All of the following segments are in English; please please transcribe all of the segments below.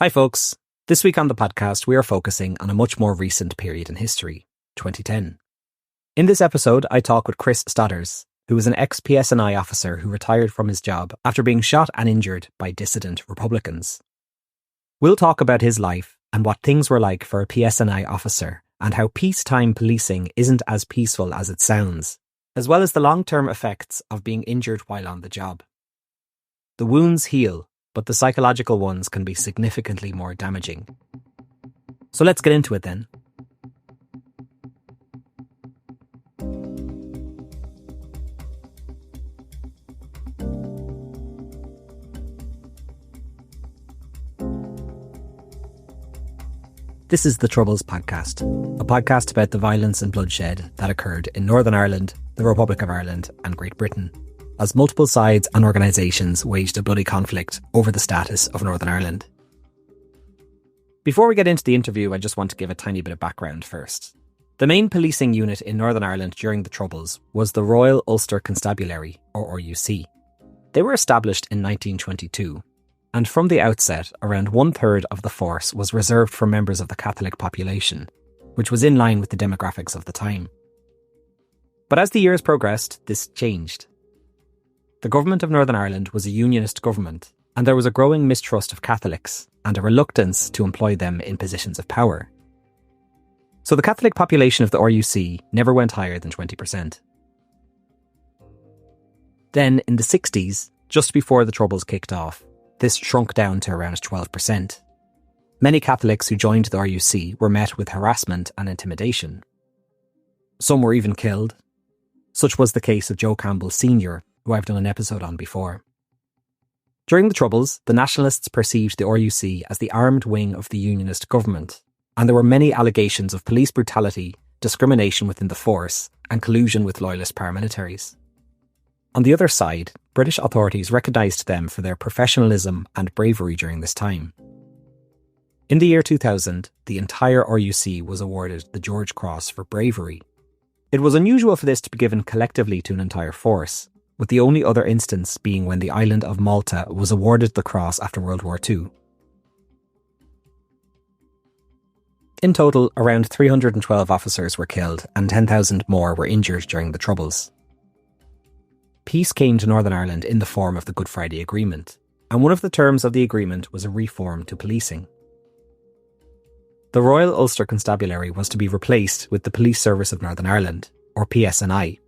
Hi folks, this week on the podcast we are focusing on a much more recent period in history, 2010. In this episode I talk with Chris Stothers, who was an ex-PSNI officer who retired from his job after being shot and injured by dissident Republicans. We'll talk about his life and what things were like for a PSNI officer and how peacetime policing isn't as peaceful as it sounds, as well as the long-term effects of being injured while on the job. The wounds heal, but the psychological ones can be significantly more damaging. So let's get into it then. This is the Troubles Podcast, a podcast about the violence and bloodshed that occurred in Northern Ireland, the Republic of Ireland and Great Britain, as multiple sides and organisations waged a bloody conflict over the status of Northern Ireland. Before we get into the interview, I just want to give a tiny bit of background first. The main policing unit in Northern Ireland during the Troubles was the Royal Ulster Constabulary, or RUC. They were established in 1922, and from the outset, around 1/3 of the force was reserved for members of the Catholic population, which was in line with the demographics of the time. But as the years progressed, this changed. The government of Northern Ireland was a unionist government, and there was a growing mistrust of Catholics and a reluctance to employ them in positions of power. So the Catholic population of the RUC never went higher than 20%. Then, in the 60s, just before the Troubles kicked off, this shrunk down to around 12%. Many Catholics who joined the RUC were met with harassment and intimidation. Some were even killed. Such was the case of Joe Campbell Sr., who I've done an episode on before. During the Troubles, the Nationalists perceived the RUC as the armed wing of the Unionist government, and there were many allegations of police brutality, discrimination within the force, and collusion with Loyalist paramilitaries. On the other side, British authorities recognised them for their professionalism and bravery during this time. In the year 2000, the entire RUC was awarded the George Cross for bravery. It was unusual for this to be given collectively to an entire force, with the only other instance being when the island of Malta was awarded the cross after World War II. In total, around 312 officers were killed and 10,000 more were injured during the Troubles. Peace came to Northern Ireland in the form of the Good Friday Agreement, and one of the terms of the agreement was a reform to policing. The Royal Ulster Constabulary was to be replaced with the Police Service of Northern Ireland, or PSNI.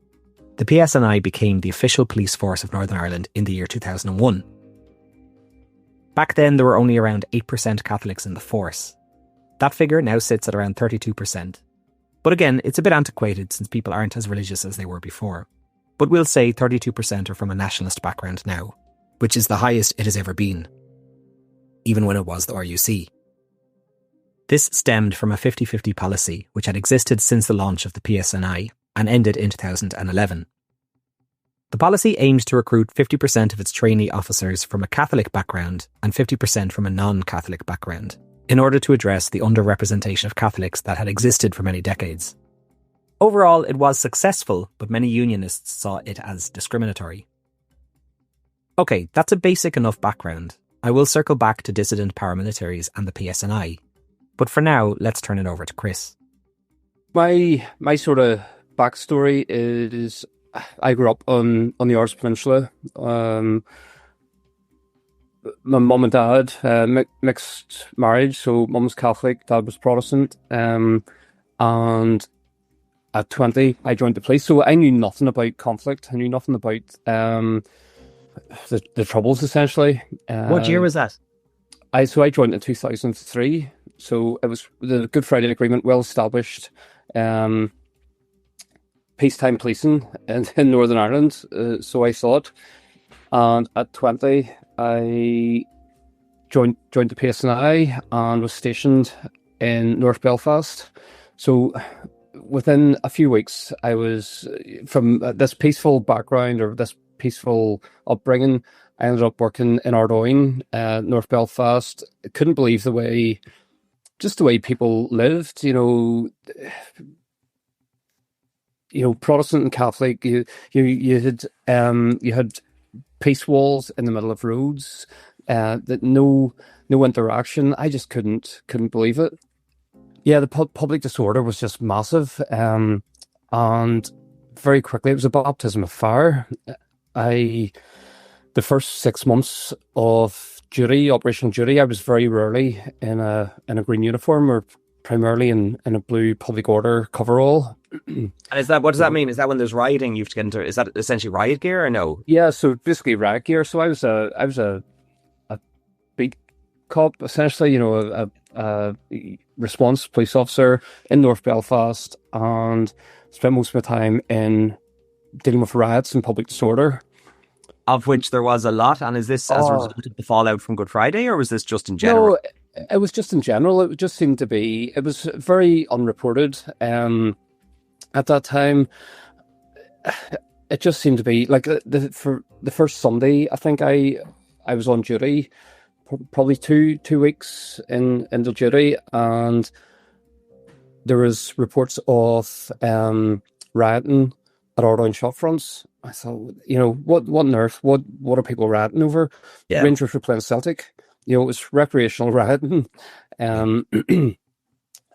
The PSNI became the official police force of Northern Ireland in the year 2001. Back then, there were only around 8% Catholics in the force. That figure now sits at around 32%. But again, it's a bit antiquated since people aren't as religious as they were before. But we'll say 32% are from a nationalist background now, which is the highest it has ever been, even when it was the RUC. This stemmed from a 50-50 policy which had existed since the launch of the PSNI and ended in 2011. The policy aimed to recruit 50% of its trainee officers from a Catholic background and 50% from a non-Catholic background, in order to address the underrepresentation of Catholics that had existed for many decades. Overall, it was successful, but many unionists saw it as discriminatory. Okay, that's a basic enough background. I will circle back to dissident paramilitaries and the PSNI, but for now, let's turn it over to Chris. My sort of backstory is I grew up on the Irish Peninsula. My mum and dad, mixed marriage, so mum was Catholic, dad was Protestant, and at 20 I joined the police, so I knew nothing about conflict, I knew nothing about the Troubles essentially. What year was that? I joined in 2003, so it was the Good Friday Agreement, well established peacetime policing in Northern Ireland, so I thought. And at 20, I joined the PSNI and was stationed in North Belfast. So within a few weeks, I was from this peaceful background or this peaceful upbringing. I ended up working in Ardoyne, North Belfast. I couldn't believe the way people lived. You know, Protestant and Catholic. You had peace walls in the middle of roads. That no no interaction. I just couldn't believe it. Yeah, the public disorder was just massive, and very quickly it was a baptism of fire. The first 6 months of duty, operational duty, I was very rarely in a green uniform, or primarily in a blue public order coverall. And what does that mean? Is that when there's rioting, you have to get into? Is that essentially riot gear or no? Yeah, so basically riot gear. So I was a beat cop, essentially. A response police officer in North Belfast, and spent most of my time in dealing with riots and public disorder. Of which there was a lot. And is this as a result of the fallout from Good Friday, or was this just in general? No, it was just in general. It just seemed to be, it was very unreported. At that time, it just seemed to be like for the first Sunday, I think I was on duty, probably two weeks into duty, and there was reports of rioting at Ardown shop fronts. I thought, what on earth? What are people rioting over? Yeah. Rangers were playing Celtic. It was recreational rioting, and it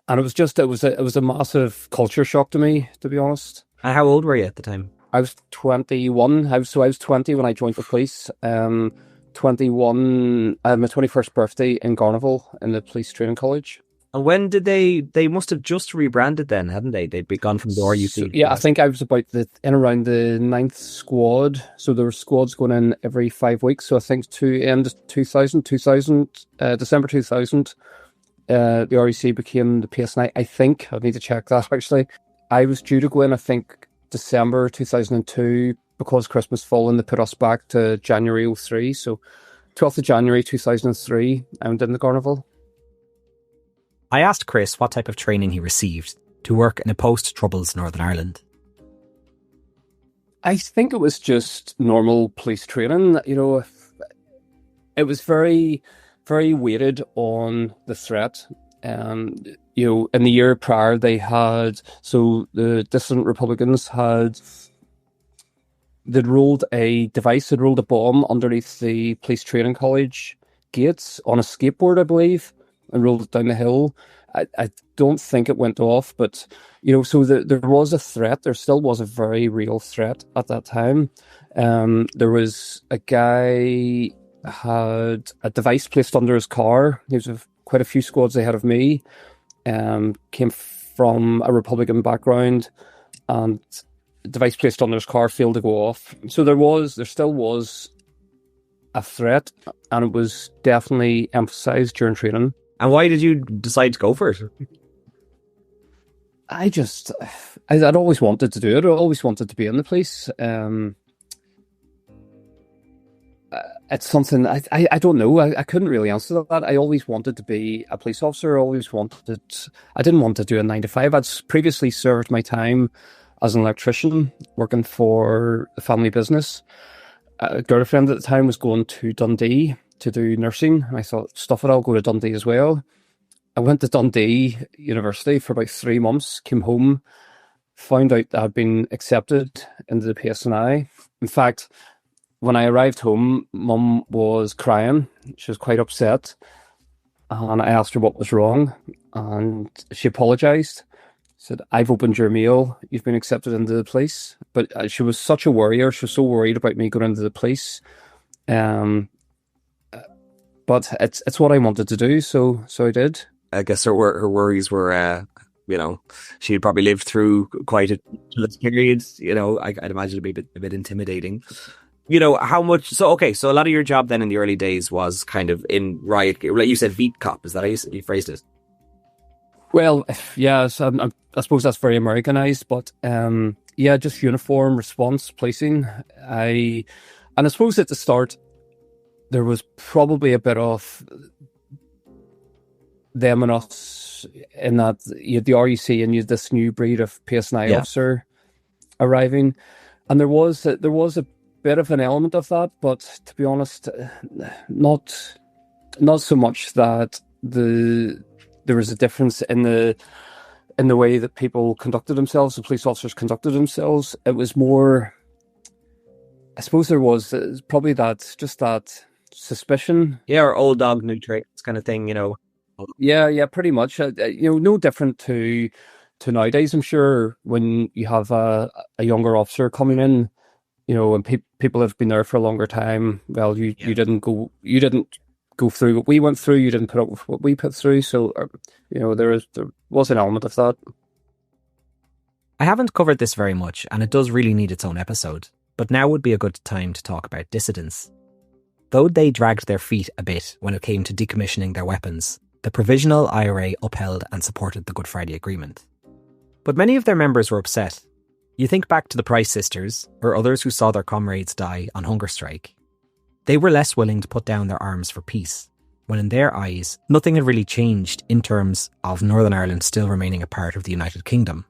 was a massive culture shock to me, to be honest. And how old were you at the time? I was 21. I was 20 when I joined the police. 21. I had my 21st birthday in Garnival in the police training college. And when did they must have just rebranded then, hadn't they? They'd be gone from the RUC. Yeah, I think I was about in around the 9th squad. So there were squads going in every 5 weeks. So I think to end 2000, December 2000, the RUC became the PSNI. I think, I need to check that actually. I was due to go in, I think, December 2002, because Christmas fallen, they put us back to January 2003. So 12th of January 2003, I went in the Garnival. I asked Chris what type of training he received to work in a post-Troubles Northern Ireland. I think it was just normal police training. It was very, very weighted on the threat. In the year prior, the Dissident Republicans they'd rolled a bomb underneath the police training college gates on a skateboard, I believe, and rolled it down the hill. I don't think it went off, but so there was a threat. There still was a very real threat at that time. There was a guy had a device placed under his car. He was quite a few squads ahead of me. Came from a Republican background, and the device placed under his car failed to go off. So there still was a threat, and it was definitely emphasized during training. And why did you decide to go for it? I'd always wanted to do it. I always wanted to be in the police. It's something I don't know. I couldn't really answer that. I always wanted to be a police officer. I didn't want to do a 9 to 5. I'd previously served my time as an electrician working for a family business. A girlfriend at the time was going to Dundee to do nursing, and I thought, stuff it, I'll go to Dundee as well. I went to Dundee University for about 3 months, came home, found out that I'd been accepted into the PSNI. In fact, when I arrived home, Mum was crying. She was quite upset. And I asked her what was wrong. And she apologised. Said, I've opened your mail. You've been accepted into the police. But she was such a worrier. She was so worried about me going into the police. But it's what I wanted to do. So I did. I guess her worries were, she had probably lived through quite a period. I'd imagine it'd be a bit intimidating. How much? So a lot of your job then in the early days was kind of in riot gear. Like you said, Veet cop. Is that how you phrased it? Well, yeah, so I suppose that's very Americanized, but just uniform response policing. I suppose at the start there was probably a bit of them and us in that you had the RUC and you had this new breed of PSNI officer arriving, and there was a bit of an element of that, but to be honest, not so much that there was a difference in the way that people conducted themselves, the police officers conducted themselves. It was more, I suppose there was probably that suspicion. Yeah, or old dog, new tricks kind of thing, you know. Yeah, pretty much. No different to nowadays. I'm sure when you have a younger officer coming in, and people have been there for a longer time. Well, you didn't go through what we went through. You didn't put up with what we put through. So, there was an element of that. I haven't covered this very much, and it does really need its own episode. But now would be a good time to talk about dissidents. Though they dragged their feet a bit when it came to decommissioning their weapons, the Provisional IRA upheld and supported the Good Friday Agreement. But many of their members were upset. You think back to the Price sisters, or others who saw their comrades die on hunger strike. They were less willing to put down their arms for peace, when in their eyes, nothing had really changed in terms of Northern Ireland still remaining a part of the United Kingdom.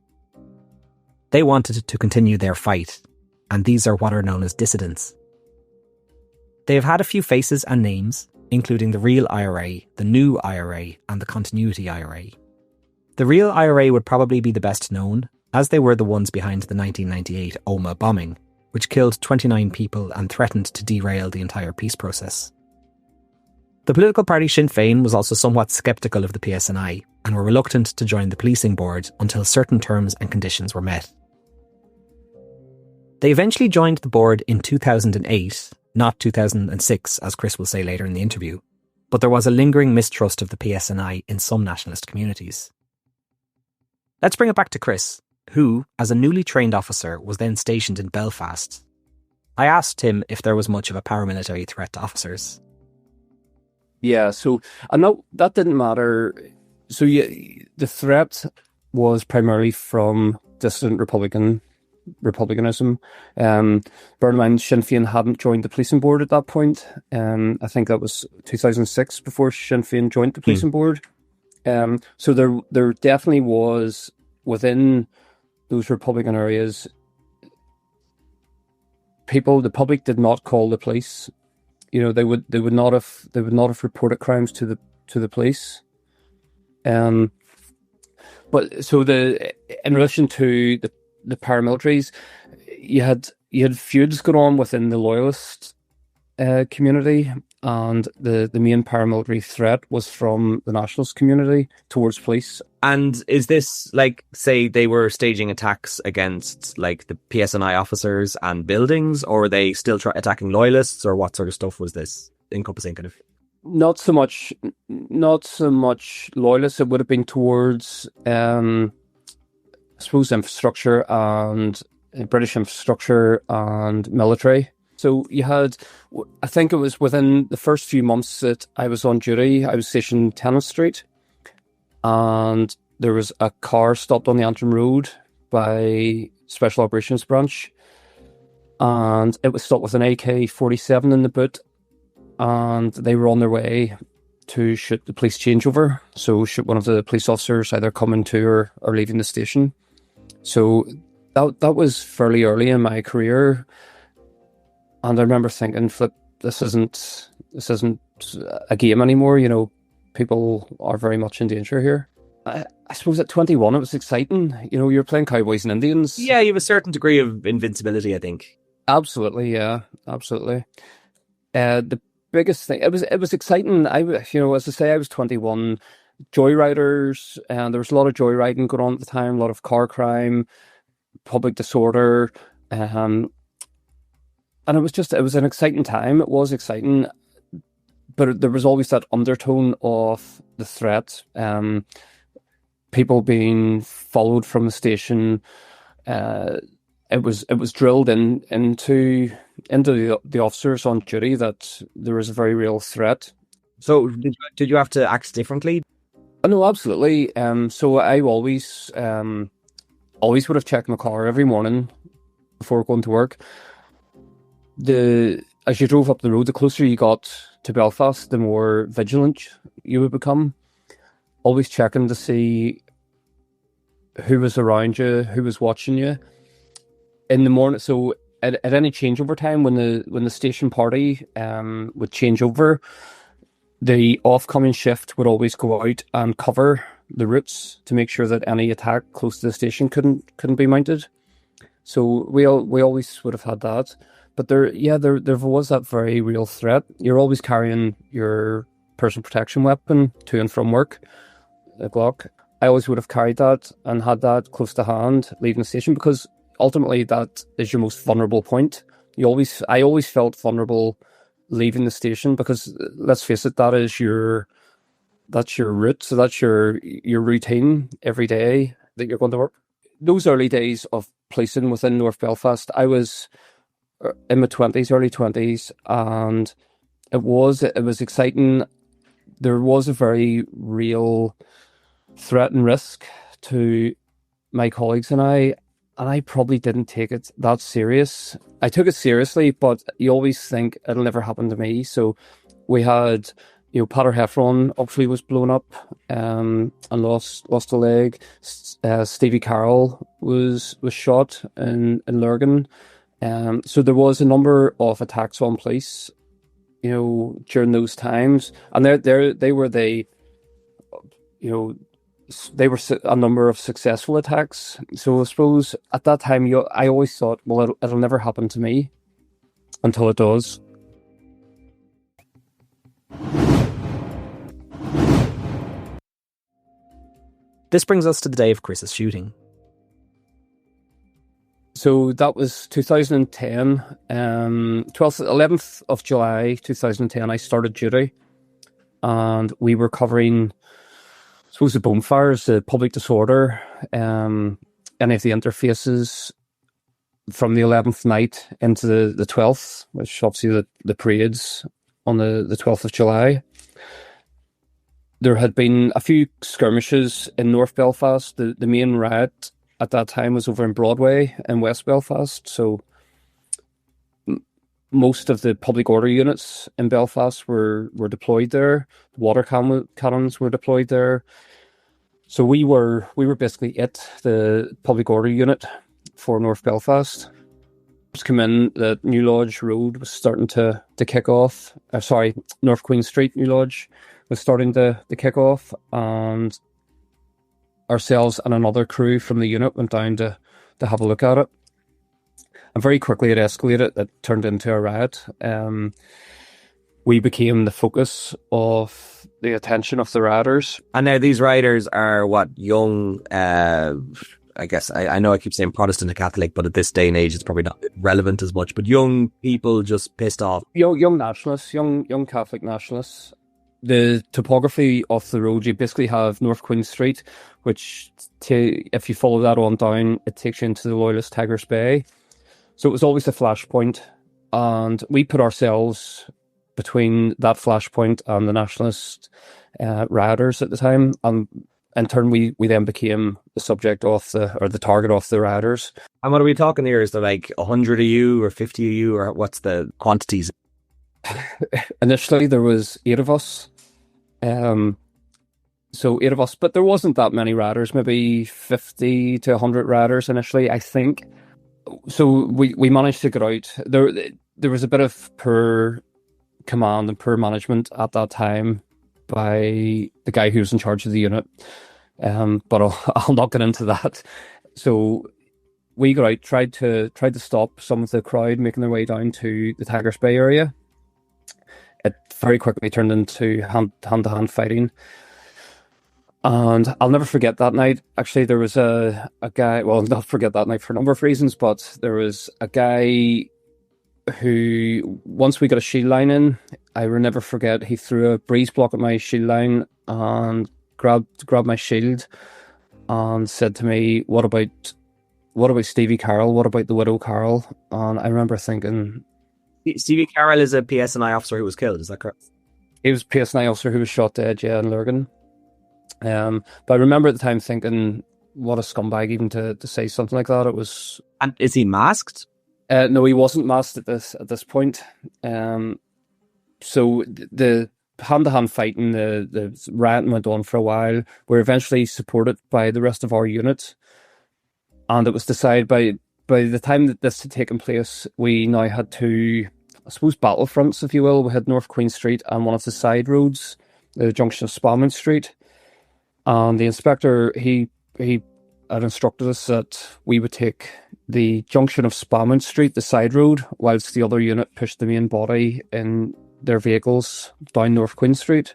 They wanted to continue their fight, and these are what are known as dissidents. They have had a few faces and names, including the real IRA, the new IRA, and the continuity IRA. The real IRA would probably be the best known, as they were the ones behind the 1998 Omagh bombing, which killed 29 people and threatened to derail the entire peace process. The political party Sinn Féin was also somewhat sceptical of the PSNI, and were reluctant to join the policing board until certain terms and conditions were met. They eventually joined the board in 2008, not 2006, as Chris will say later in the interview, but there was a lingering mistrust of the PSNI in some nationalist communities. Let's bring it back to Chris, who, as a newly trained officer, was then stationed in Belfast. I asked him if there was much of a paramilitary threat to officers. Yeah, so I know that didn't matter. So the threat was primarily from dissident republicanism. Bear in mind, Sinn Féin hadn't joined the policing board at that point. I think that was 2006 before Sinn Féin joined the policing board. So there definitely was within those Republican areas, the public did not call the police. They would not have reported crimes to the police. But so in relation to the paramilitaries, you had feuds going on within the loyalist community, and the main paramilitary threat was from the nationalist community towards police. And is this like, say, they were staging attacks against like the PSNI officers and buildings, or were they still attacking loyalists, or what sort of stuff was this encompassing? Kind of not so much loyalists. It would have been towards I suppose infrastructure and British infrastructure and military. So you had, I think it was within the first few months that I was on duty, I was stationed Tennant Street, and there was a car stopped on the Antrim Road by Special Operations Branch, and it was stopped with an AK-47 in the boot, and they were on their way to shoot the police changeover, so shoot one of the police officers either coming to or leaving the station. So that was fairly early in my career. And I remember thinking, flip, this isn't a game anymore. People are very much in danger here. I suppose at 21, it was exciting. You're playing cowboys and Indians. Yeah, you have a certain degree of invincibility, I think. Absolutely, yeah, absolutely. The biggest thing, it was exciting. As I say, I was 21. Joyriders, and there was a lot of joyriding going on at the time, a lot of car crime, public disorder, and it was an exciting time. It was exciting, but there was always that undertone of the threat. People being followed from the station. It was drilled into the officers on duty that there was a very real threat. So did you have to act differently? Oh, no, absolutely. So I always would have checked my car every morning before going to work. As you drove up the road, the closer you got to Belfast, the more vigilant you would become. Always checking to see who was around you, who was watching you. In the morning, so at any changeover time, when the station party would change over, the off-coming shift would always go out and cover the routes to make sure that any attack close to the station couldn't be mounted. So we always would have had that. But there was that very real threat. You're always carrying your personal protection weapon to and from work, a Glock. I always would have carried that and had that close to hand leaving the station, because ultimately that is your most vulnerable point. I always felt vulnerable leaving the station, because let's face it, that's your route. So that's your routine every day that you're going to work. Those early days of policing within North Belfast, I was in my early 20s, and it was exciting. There was a very real threat and risk to my colleagues and I probably didn't take it that serious. I took it seriously, but you always think it'll never happen to me. So we had, Pater Heffron obviously was blown up and lost a leg. Stevie Carroll was shot in Lurgan. So there was a number of attacks on police, during those times, and they were a number of successful attacks. So I suppose at that time, I always thought, well, it'll never happen to me, until it does. This brings us to the day of Chris's shooting. So that was 2010, 11th of July 2010, I started duty, and we were covering, I suppose, the bonfires, the public disorder, any of the interfaces from the 11th night into the 12th, which obviously the parades on the 12th of July. There had been a few skirmishes in North Belfast. The main riot at that time was over in Broadway in West Belfast. So most of the public order units in Belfast were deployed there. Water cannons were deployed there. So we were basically the public order unit for North Belfast. Just come in, the New Lodge Road was starting to kick off. North Queen Street, New Lodge was starting to kick off, and ourselves and another crew from the unit went down to have a look at it. And very quickly it escalated. It turned into a riot. We became the focus of the attention of the rioters. And now these rioters are what, young, I guess, I know I keep saying Protestant and Catholic, but at this day and age it's probably not relevant as much, but young people just pissed off. Young nationalists, young Catholic nationalists. The topography of the road, you basically have North Queen Street, which if you follow that on down, it takes you into the Loyalist Tigers Bay. So it was always a flashpoint, and we put ourselves between that flashpoint and the nationalist rioters at the time, and in turn we then became the subject of the target of the rioters. And what are we talking here? Is there like 100 of you or 50 of you, or what's the quantities? Initially there was 8 of us. So 8 of us, but there wasn't that many rioters, maybe 50 to 100 rioters initially, I think. So we managed to get out. There was a bit of poor command and poor management at that time by the guy who was in charge of the unit. But I'll not get into that. So we got out, tried to stop some of the crowd making their way down to the Tigers Bay area. It very quickly turned into hand-to-hand fighting. And I'll never forget that night. Actually, there was a guy, well, not forget that night for a number of reasons, but there was a guy who, once we got a shield line in, I will never forget, he threw a breeze block at my shield line and grabbed my shield and said to me, what about Stevie Carroll? What about the widow Carroll? And I remember thinking... Stevie Carroll is a PSNI officer who was killed, is that correct? He was a PSNI officer who was shot dead, in Lurgan. But I remember at the time thinking, what a scumbag even to say something like that. It was... And is he masked? No, he wasn't masked at this point. So the hand-to-hand fighting, the rioting went on for a while. We were eventually supported by the rest of our unit. And it was decided by the time that this had taken place, we now had 2, I suppose, battlefronts, if you will. We had North Queen Street and one of the side roads, the junction of Spalman Street. And the inspector, he had instructed us that we would take the junction of Spalmont Street, the side road, whilst the other unit pushed the main body in their vehicles down North Queen Street.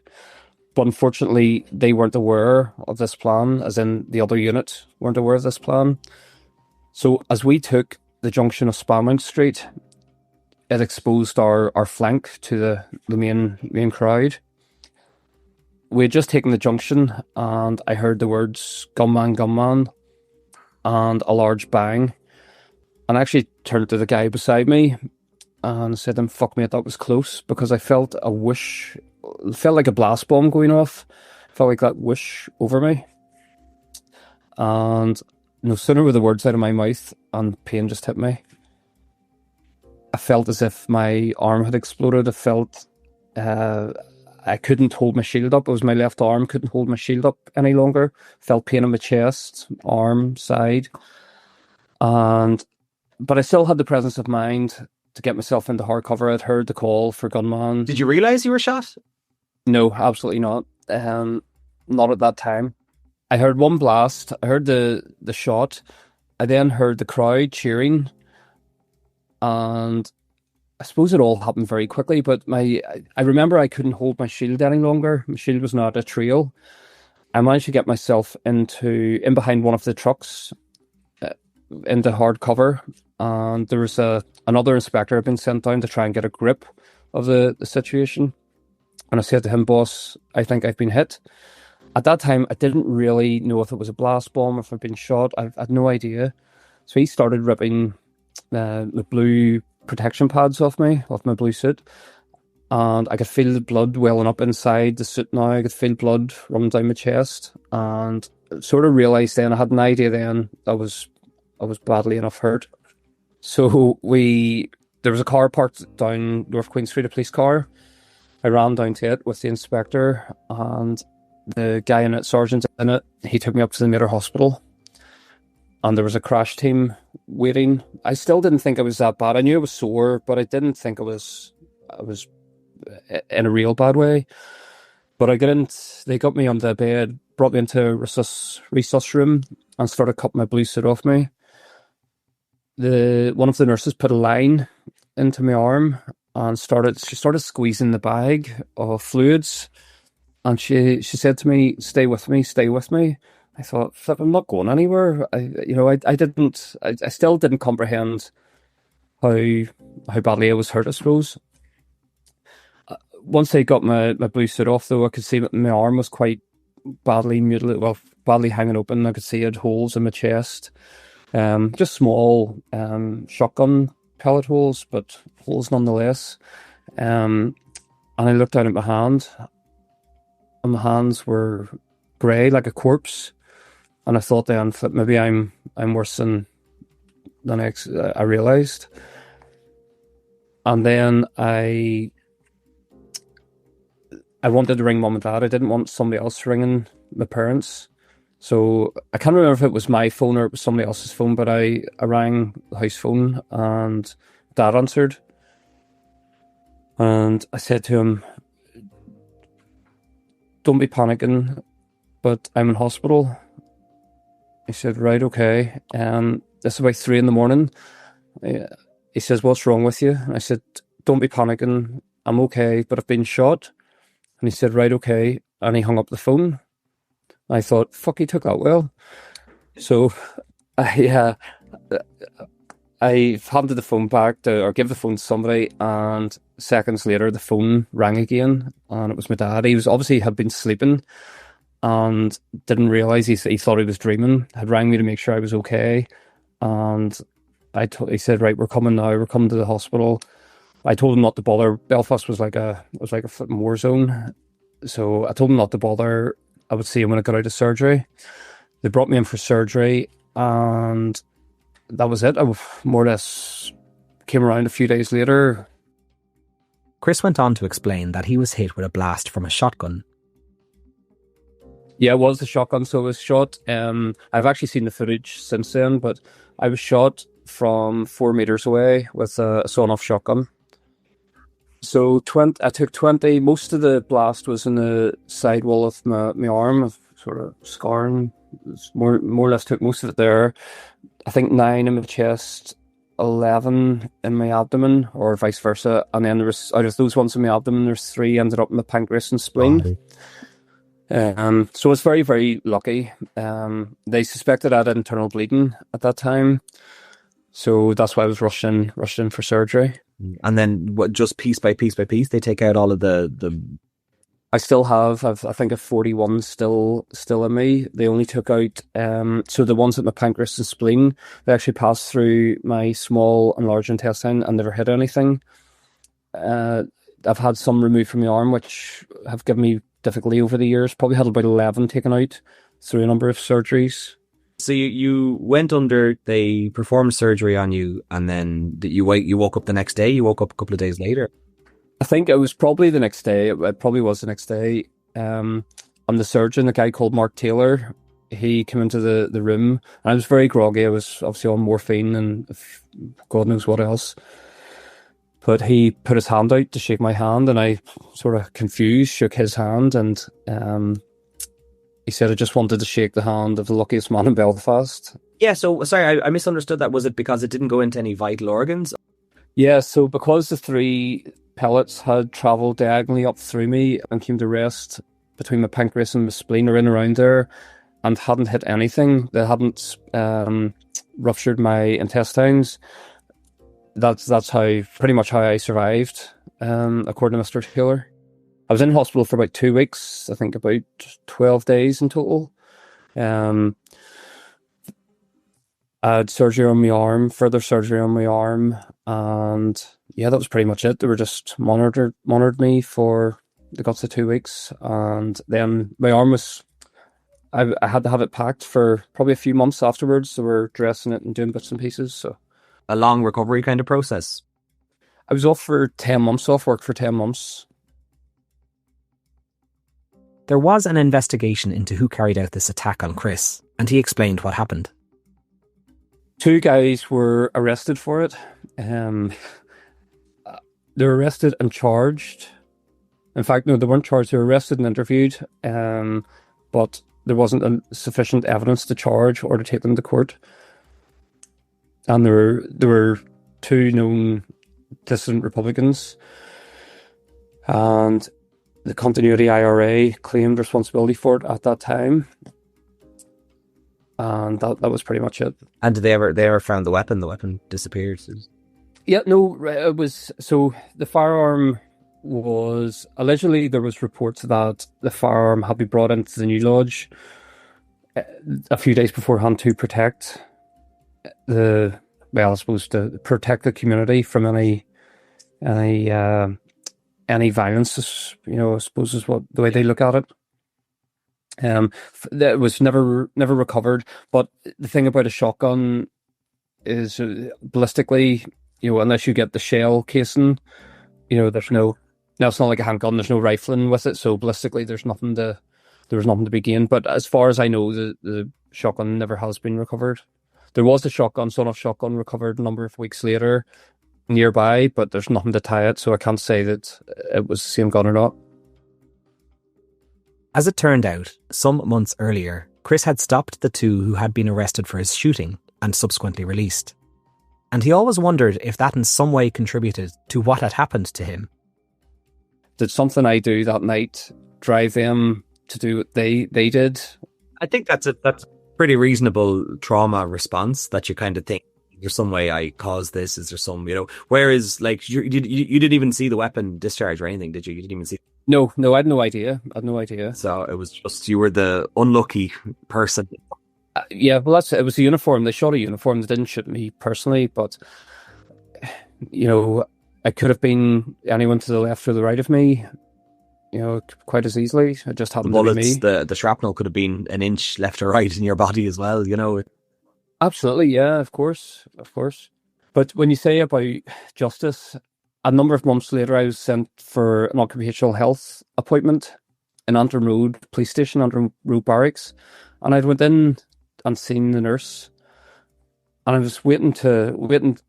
But unfortunately, they weren't aware of this plan, as in the other unit weren't aware of this plan. So as we took the junction of Spalmont Street, it exposed our flank to the main crowd. We had just taken the junction, and I heard the words "gunman, gunman," and a large bang. And I actually turned to the guy beside me and said to him, "Fuck mate, that was close," because I felt a whoosh. It felt like a blast bomb going off. It felt like that whoosh over me. And no sooner were the words out of my mouth and pain just hit me. I felt as if my arm had exploded. I felt I couldn't hold my shield up. It was my left arm, couldn't hold my shield up any longer. Felt pain in my chest, arm, side. But I still had the presence of mind to get myself into hardcover. I'd heard the call for gunman. Did you realise you were shot? No, absolutely not. Not at that time. I heard one blast. I heard the shot. I then heard the crowd cheering. And I suppose it all happened very quickly, but I remember I couldn't hold my shield any longer. My shield was not a trail. I managed to get myself in behind one of the trucks, into hard cover, and there was another inspector had been sent down to try and get a grip of the situation. And I said to him, "Boss, I think I've been hit." At that time, I didn't really know if it was a blast bomb, if I'd been shot. I had no idea. So he started ripping the blue protection pads off my blue suit, and I could feel the blood welling up inside the suit now. I could feel blood running down my chest, and sort of realised then, I had an idea then, I was badly enough hurt. So there was a car parked down North Queen Street, a police car. I ran down to it with the inspector, and the guy in it, sergeant in it, he took me up to the Mater Hospital. And there was a crash team waiting. I still didn't think I was that bad. I knew I was sore, but I didn't think I was in a real bad way. But they got me on the bed, brought me into a resus room, and started cutting my blue suit off me. One of the nurses put a line into my arm and she started squeezing the bag of fluids. And she said to me, "Stay with me, stay with me." I thought, "Flip, I'm not going anywhere." I still didn't comprehend how badly I was hurt, I suppose. Once they got my blue suit off, though, I could see that my arm was quite badly mutilated, badly hanging open. I could see it had holes in my chest. Just small shotgun pellet holes, but holes nonetheless. And I looked down at my hand, and my hands were grey, like a corpse. And I thought then that maybe I'm worse than I realised. And then I wanted to ring mum and dad. I didn't want somebody else ringing my parents. So I can't remember if it was my phone or it was somebody else's phone, but I rang the house phone and dad answered. And I said to him, "Don't be panicking, but I'm in hospital." He said, "Right, okay." This is about 3 a.m. He says, "What's wrong with you?" And I said, "Don't be panicking. I'm okay, but I've been shot." And he said, "Right, okay." And he hung up the phone. I thought, fuck, he took that well. So I handed the phone back or give the phone to somebody, and seconds later the phone rang again, and it was my dad. He had been sleeping and didn't realise, he thought he was dreaming, had rang me to make sure I was okay. And he said, "Right, we're coming now, we're coming to the hospital." I told him not to bother. Belfast was like a flipping war zone. So I told him not to bother. I would see him when I got out of surgery. They brought me in for surgery, and that was it. I more or less came around a few days later. Chris went on to explain that he was hit with a blast from a shotgun. Yeah, it was the shotgun. So I was shot. I've actually seen the footage since then, but I was shot from 4 meters away with a sawn-off shotgun. So I took 20. Most of the blast was in the side wall of my arm. sort of scarring. It's more or less took most of it there. I think 9 in my chest, 11 in my abdomen, or vice versa. And then there was, out of those ones in my abdomen, there's 3 ended up in my pancreas and spleen. So it's very, very lucky. They suspected I had internal bleeding at that time. So that's why I was rushed in for surgery. And then just piece by piece by piece, they take out all of the... I still have, I think, a 41 still in me. They only took out, so the ones at my pancreas and spleen, they actually passed through my small and large intestine and never hit anything. I've had some removed from my arm, which have given me difficulty over the years. Probably had about 11 taken out through a number of surgeries. So you went under, they performed surgery on you, and then you woke up the next day, you woke up a couple of days later? I think it was probably the next day. It probably was the next day. And the surgeon, a guy called Mark Taylor, he came into the room, and I was very groggy. I was obviously on morphine and God knows what else. But he put his hand out to shake my hand, and I, sort of confused, shook his hand, and he said, I just wanted to shake the hand of the luckiest man in Belfast. Yeah, so, sorry, I misunderstood that. Was it because it didn't go into any vital organs? Yeah, so because the 3 pellets had travelled diagonally up through me and came to rest between my pancreas and my spleen, or in around there, and hadn't hit anything, they hadn't ruptured my intestines. That's pretty much how I survived, according to Mr. Taylor. I was in hospital for about 2 weeks, I think about 12 days in total. I had surgery on my arm, further surgery on my arm, and yeah, that was pretty much it. They were just monitored me for the guts of 2 weeks, and then my arm was, I had to have it packed for probably a few months afterwards. They were dressing it and doing bits and pieces. So a long recovery kind of process. I was off for 10 months, off work for 10 months. There was an investigation into who carried out this attack on Chris, and he explained what happened. 2 guys were arrested for it. They were arrested and charged. In fact, no, they weren't charged. They were arrested and interviewed, but there wasn't sufficient evidence to charge or to take them to court. And there were 2 known dissident Republicans, and the continuity IRA claimed responsibility for it at that time. And that was pretty much it. And did they ever found the weapon? The weapon disappeared. Yeah, no, it was, so the firearm was, allegedly there was reports that the firearm had been brought into the New Lodge a few days beforehand to protect to protect the community from any violence, I suppose is what the way they look at it. That was never recovered. But the thing about a shotgun is ballistically, unless you get the shell casing, there's no. Now it's not like a handgun. There's no rifling with it, so ballistically, there was nothing to be gained. But as far as I know, the shotgun never has been recovered. There was a sawed-off shotgun recovered a number of weeks later nearby, but there's nothing to tie it, so I can't say that it was the same gun or not. As it turned out, some months earlier, Chris had stopped the 2 who had been arrested for his shooting and subsequently released. And he always wondered if that in some way contributed to what had happened to him. Did something I do that night drive them to do what they did? I think that's pretty reasonable trauma response, that you kind of think, there's some way I caused this, is there some, whereas like you didn't even see the weapon discharge or anything, did you? You didn't even see. No, I had no idea. So it was just, you were the unlucky person. Yeah, well, it was a uniform. They shot a uniform. They didn't shoot me personally, but it could have been anyone to the left or the right of me, quite as easily. It just happened to be me. The shrapnel could have been an inch left or right in your body as well, Absolutely, yeah, of course. But when you say about justice, a number of months later, I was sent for an occupational health appointment in Antrim Road Police Station, Antrim Road Barracks, and I went in and seen the nurse, and I was waiting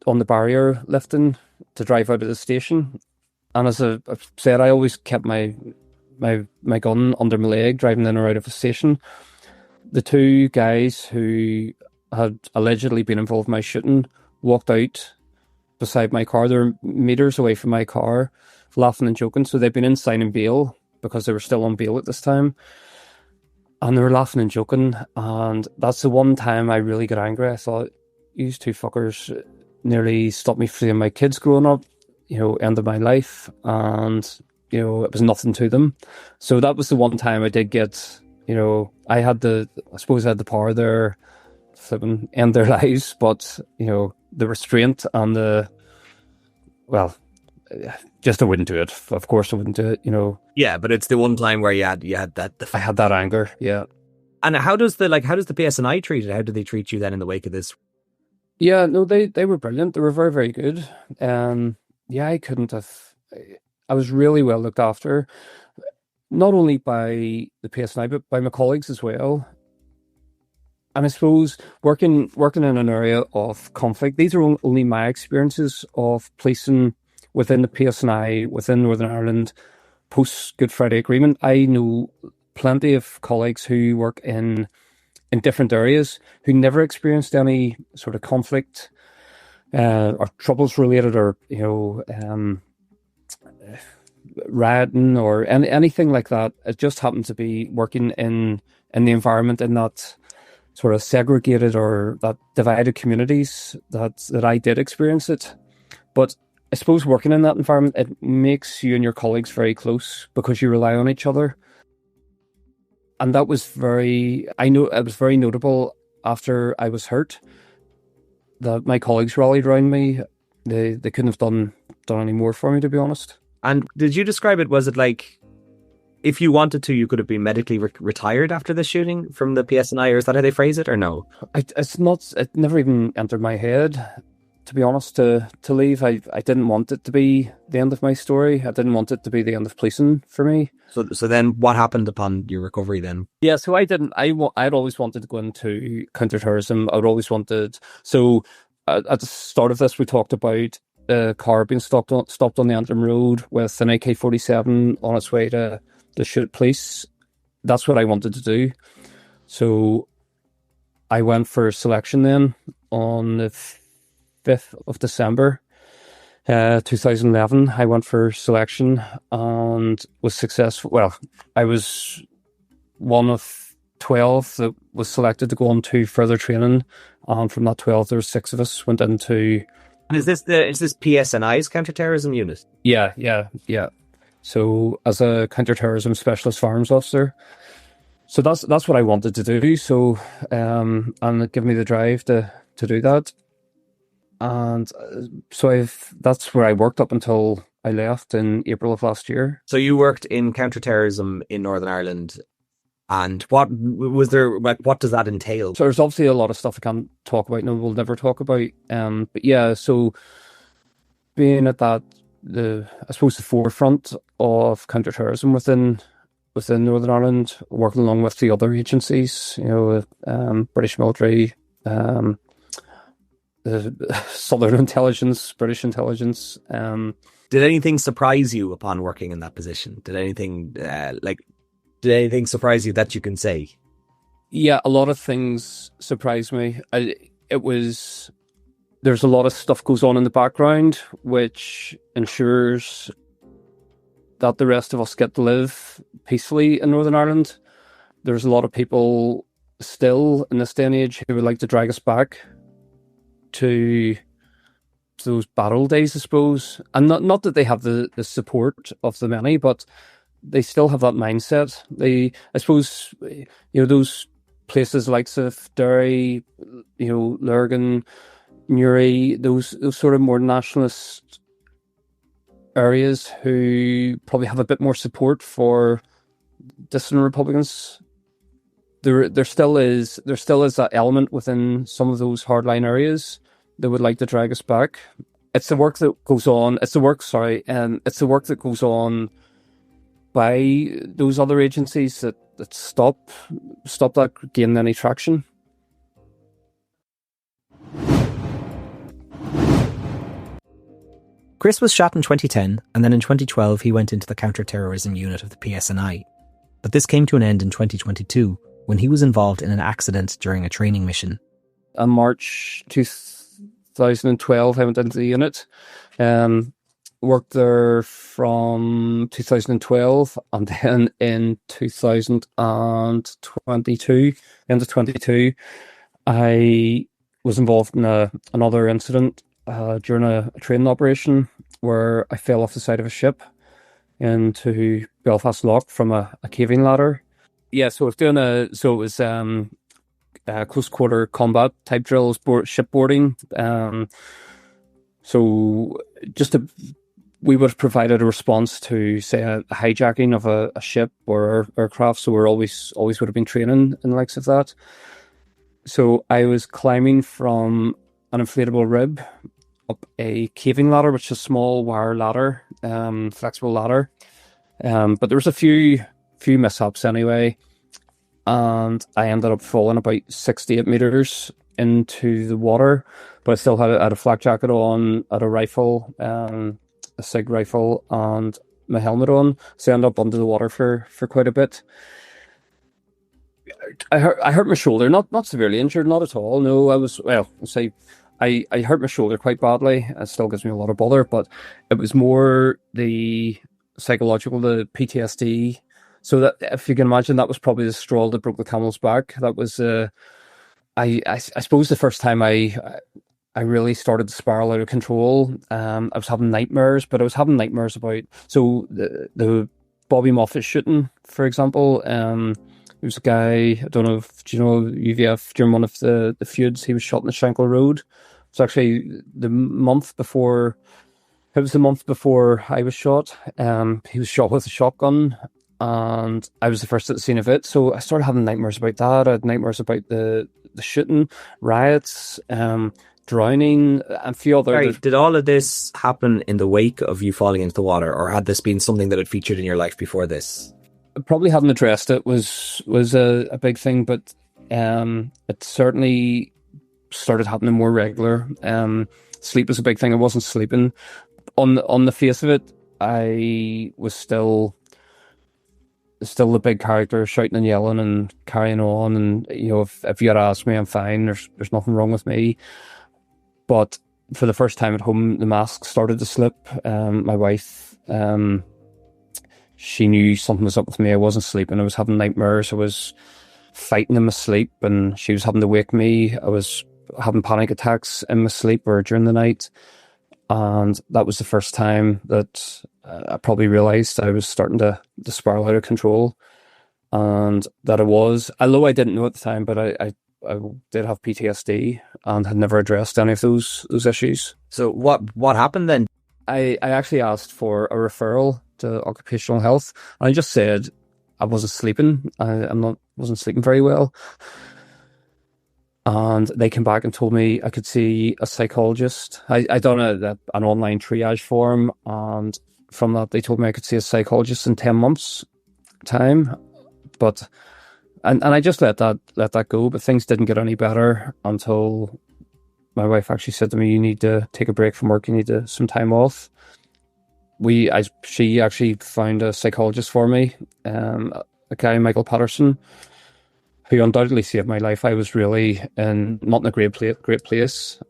on the barrier lifting to drive out of the station. And as I said, I always kept my my gun under my leg, driving in or out of a station. The two guys who had allegedly been involved in my shooting walked out beside my car. They're meters away from my car, laughing and joking. So they'd been in signing bail because they were still on bail at this time. And they were laughing and joking. And that's the one time I really got angry. I thought, these two fuckers nearly stopped me from seeing my kids growing up, end of my life. And, it was nothing to them. So that was the one time I did get, I suppose I had the power there, flipping end their lives. But, the restraint and just I wouldn't do it. Of course I wouldn't do it, Yeah, but it's the one time where you had that. I had that anger, yeah. And how does the PSNI treat it? How do they treat you then in the wake of this? Yeah, no, they were brilliant. They were very, very good. I was really well looked after, not only by the PSNI, but by my colleagues as well. And I suppose working in an area of conflict, these are only my experiences of policing within the PSNI, within Northern Ireland, post Good Friday Agreement. I know plenty of colleagues who work in different areas who never experienced any sort of conflict or troubles related, or rioting or anything like that. It just happened to be working in the environment in that sort of segregated or that divided communities that I did experience it. But I suppose working in that environment, it makes you and your colleagues very close because you rely on each other. And that was it was very notable after I was hurt that my colleagues rallied around me. They couldn't have done any more for me, to be honest. And did you describe it? Was it like, if you wanted to, you could have been medically retired after the shooting from the PSNI, or is that how they phrase it, or no? It never even entered my head, to be honest, to leave. I didn't want it to be the end of my story. I didn't want it to be the end of policing for me. So then what happened upon your recovery then? Yeah, so I'd always wanted to go into counterterrorism. I'd always wanted, so at the start of this, we talked about a car being stopped on the Antrim Road with an AK-47 on its way to shoot police. That's what I wanted to do. So I went for selection then on the 5th of December 2011. I went for selection and was successful. Well, I was one of 12 that was selected to go on to further training, and from that 12 there were 6 of us went into. And is this PSNI's counterterrorism unit? Yeah. So as a counterterrorism specialist firearms officer, so that's what I wanted to do. So and it gave me the drive to do that. And so that's where I worked up until I left in April of last year. So you worked in counterterrorism in Northern Ireland, and what was there? What does that entail? So there's obviously a lot of stuff I can't talk about. No, we'll never talk about. But yeah, so being at that, I suppose the forefront of counterterrorism within Northern Ireland, working along with the other agencies, British military. Southern intelligence, British intelligence. Did anything surprise you upon working in that position? Did anything surprise you that you can say? Yeah, a lot of things surprised me. There's a lot of stuff goes on in the background which ensures that the rest of us get to live peacefully in Northern Ireland. There's a lot of people still in this day and age who would like to drag us back to those battle days, I suppose. And not that they have the support of the many, but they still have that mindset. I suppose, those places like Derry, Lurgan, Newry, those sort of more nationalist areas who probably have a bit more support for dissident Republicans. There still is that element within some of those hardline areas that would like to drag us back. It's the work that goes on. It's the work that goes on by those other agencies that stop that gaining any traction. Chris was shot in 2010, and then in 2012 he went into the Counterterrorism unit of the PSNI. But this came to an end in 2022 when he was involved in an accident during a training mission. In March 2012, I went into the unit. Worked there from 2012, and then in 2022, end of 22, I was involved in another incident during a training operation where I fell off the side of a ship into Belfast Lock from a caving ladder. Yeah, so it was close quarter combat type drills, shipboarding. So we would have provided a response to, say, a hijacking of a ship or aircraft. So we're always would have been training in the likes of that. So I was climbing from an inflatable rib up a caving ladder, which is a small wire ladder, flexible ladder. But there was a few mishaps anyway, and I ended up falling about 68 meters into the water. But I still had a flak jacket on, had a rifle, a SIG rifle, and my helmet on. So I ended up under the water for quite a bit. I hurt my shoulder, not severely injured, not at all. No, I hurt my shoulder quite badly. It still gives me a lot of bother, but it was more the psychological, the PTSD. So that, if you can imagine, that was probably the straw that broke the camel's back. That was, I suppose, the first time I really started to spiral out of control. I was having nightmares, but I was having nightmares about, so the Bobby Moffat shooting, for example. There was a guy, I don't know do you know UVF, during one of the feuds, he was shot in the Shankill Road. It was actually the month before I was shot. He was shot with a shotgun, and I was the first at the scene of it. So I started having nightmares about that. I had nightmares about the shooting, riots, drowning, and a few other... Sorry, did all of this happen in the wake of you falling into the water, or had this been something that had featured in your life before this? Probably hadn't addressed it was a big thing, but it certainly started happening more regular. Sleep was a big thing. I wasn't sleeping. On the face of it, I was still the big character, shouting and yelling and carrying on. And if you had asked me, I'm fine. There's nothing wrong with me. But for the first time at home, the mask started to slip. My wife, she knew something was up with me. I wasn't sleeping. I was having nightmares. I was fighting in my sleep, and she was having to wake me. I was having panic attacks in my sleep or during the night. And that was the first time that I probably realised I was starting to spiral out of control. And that although I didn't know at the time, but I did have PTSD and had never addressed any of those issues. So what happened then? I actually asked for a referral to occupational health. I just said I wasn't sleeping. I wasn't sleeping very well. And they came back and told me I could see a psychologist. I done an online triage form, and from that they told me I could see a psychologist in 10 months' time. But and I just let that go. But things didn't get any better until my wife actually said to me, "You need to take a break from work. You need some time off." She actually found a psychologist for me, a guy, Michael Patterson, who undoubtedly saved my life. I was really not in a great place.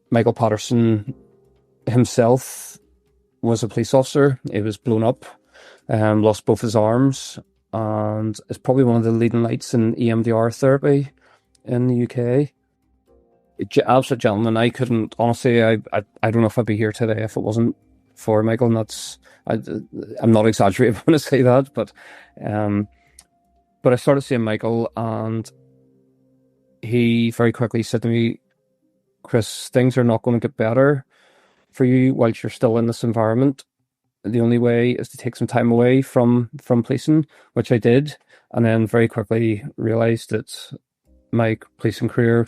Michael Patterson himself was a police officer. He was blown up, lost both his arms, and is probably one of the leading lights in EMDR therapy in the UK. Absolute gentleman. I couldn't, honestly, I don't know if I'd be here today if it wasn't for Michael. And I'm not exaggerating when I say that, but I started seeing Michael, and he very quickly said to me, "Chris, things are not going to get better for you whilst you're still in this environment. The only way is to take some time away from policing," which I did, and then very quickly realised that my policing career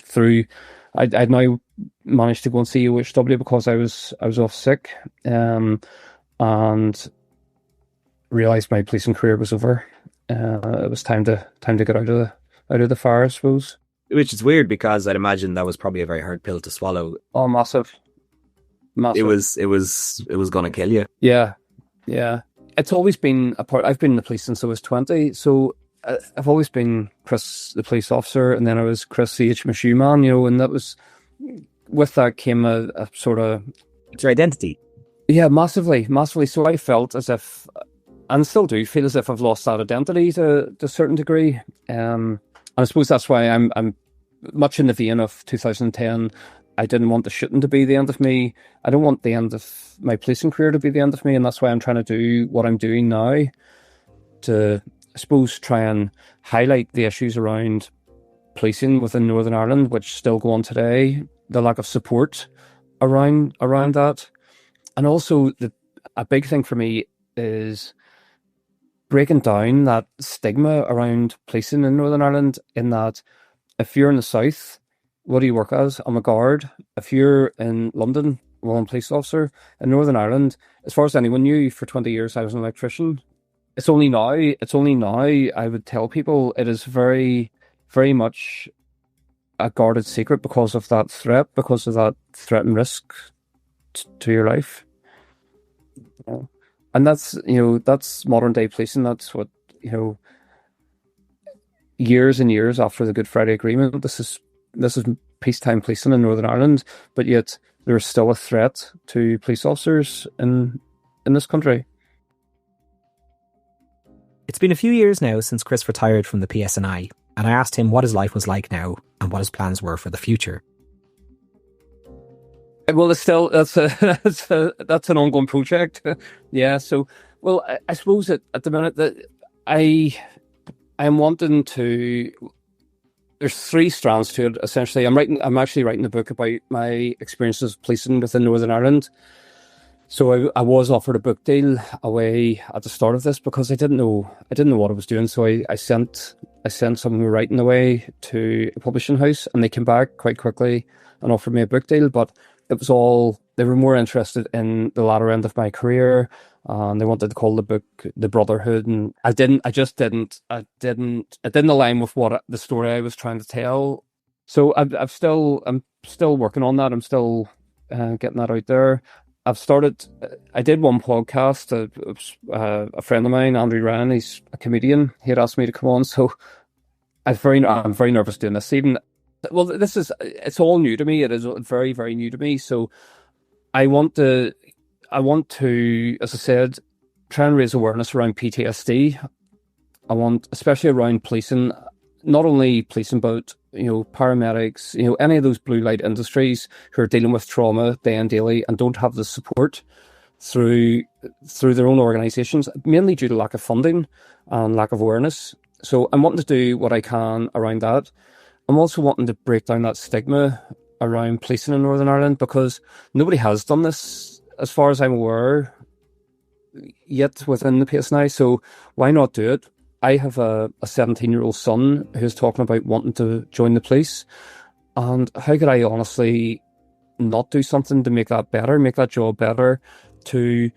I'd now managed to go and see OHW because I was off sick, and realised my policing career was over. It was time to get out of the fire, I suppose. Which is weird because I'd imagine that was probably a very hard pill to swallow. Oh, massive. Massive. It was going to kill you. Yeah. It's always been a part. I've been in the police since I was 20, so I've always been Chris, the police officer, and then I was Chris, the HMS shoe man, and that was, with that came a sort of... It's your identity. Yeah, massively. So I felt as if, and still do feel as if I've lost that identity to a certain degree. And I suppose that's why I'm much in the vein of 2010. I didn't want the shooting to be the end of me. I don't want the end of my policing career to be the end of me, and that's why I'm trying to do what I'm doing now to, I suppose, try and highlight the issues around policing within Northern Ireland, which still go on today, the lack of support around that. And also, a big thing for me is breaking down that stigma around policing in Northern Ireland, in that if you're in the south, what do you work as? I'm a guard. If you're in London, well, I'm a police officer. In Northern Ireland, as far as anyone knew, for 20 years I was an electrician. It's only now I would tell people it is very, very much a guarded secret because of that threat and risk to your life. Yeah. And that's modern day policing. That's what, years and years after the Good Friday Agreement, this is peacetime policing in Northern Ireland, but yet there's still a threat to police officers in this country. It's been a few years now since Chris retired from the PSNI, and I asked him what his life was like now and what his plans were for the future. Well, it's still that's an ongoing project. Yeah. So, well, I suppose at the minute that I'm wanting to. There's three strands to it. Essentially, I'm actually writing a book about my experiences policing within Northern Ireland. So I was offered a book deal away at the start of this because I didn't know what I was doing. So I sent some writing away to a publishing house, and they came back quite quickly and offered me a book deal. But it was all, they were more interested in the latter end of my career, and they wanted to call the book The Brotherhood, and it didn't align with what the story I was trying to tell. So I'm still working on that. I'm still getting that out there. I did one podcast. A friend of mine, Andrew Ryan, he's a comedian. He had asked me to come on, so I'm very nervous doing this. Well, it's all new to me. It is very, very new to me. So I want to, as I said, try and raise awareness around PTSD. I want, especially around policing, not only policing, but paramedics, any of those blue light industries who are dealing with trauma day and daily and don't have the support through their own organisations, mainly due to lack of funding and lack of awareness. So I'm wanting to do what I can around that. I'm also wanting to break down that stigma around policing in Northern Ireland, because nobody has done this, as far as I'm aware, yet within the PSNI. So why not do it? I have a 17-year-old son who's talking about wanting to join the police. And how could I honestly not do something to make that better, make that job better, to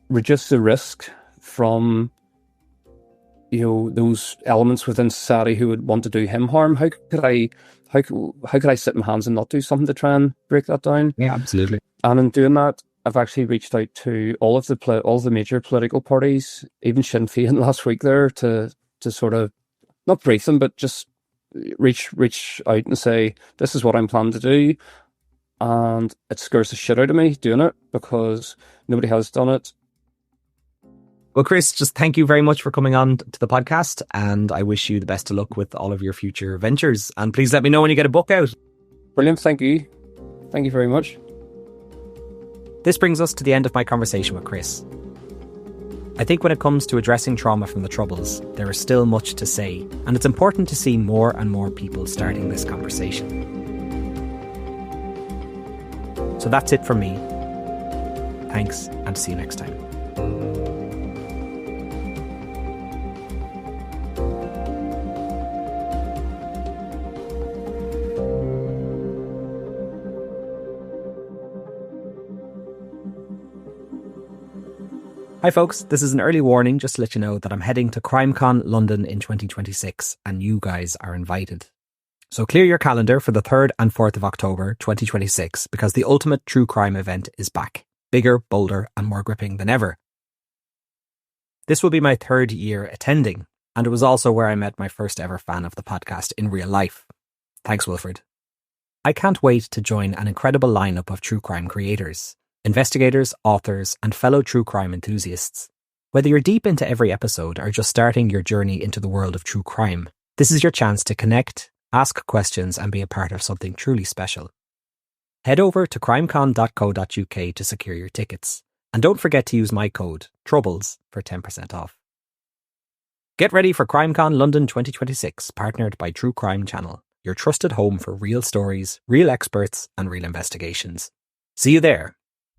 reduce the risk from those elements within society who would want to do him harm? How could I sit in my hands and not do something to try and break that down? Yeah, absolutely. And in doing that, I've actually reached out to all of the major political parties, even Sinn Féin last week there, to sort of not brief them, but just reach out and say, this is what I'm planning to do. And it scares the shit out of me doing it because nobody has done it. Well, Chris, just thank you very much for coming on to the podcast, and I wish you the best of luck with all of your future ventures. And please let me know when you get a book out. Brilliant. Thank you. Thank you very much. This brings us to the end of my conversation with Chris. I think when it comes to addressing trauma from the Troubles, there is still much to say, and it's important to see more and more people starting this conversation. So that's it from me. Thanks, and see you next time. Hi folks, this is an early warning just to let you know that I'm heading to CrimeCon London in 2026 and you guys are invited. So clear your calendar for the 3rd and 4th of October 2026 because the ultimate true crime event is back. Bigger, bolder, and more gripping than ever. This will be my 3rd year attending, and it was also where I met my first ever fan of the podcast in real life. Thanks, Wilfred. I can't wait to join an incredible lineup of true crime creators, investigators, authors, and fellow true crime enthusiasts. Whether you're deep into every episode or just starting your journey into the world of true crime, this is your chance to connect, ask questions, and be a part of something truly special. Head over to crimecon.co.uk to secure your tickets. And don't forget to use my code, TROUBLES, for 10% off. Get ready for CrimeCon London 2026, partnered by True Crime Channel, your trusted home for real stories, real experts, and real investigations. See you there.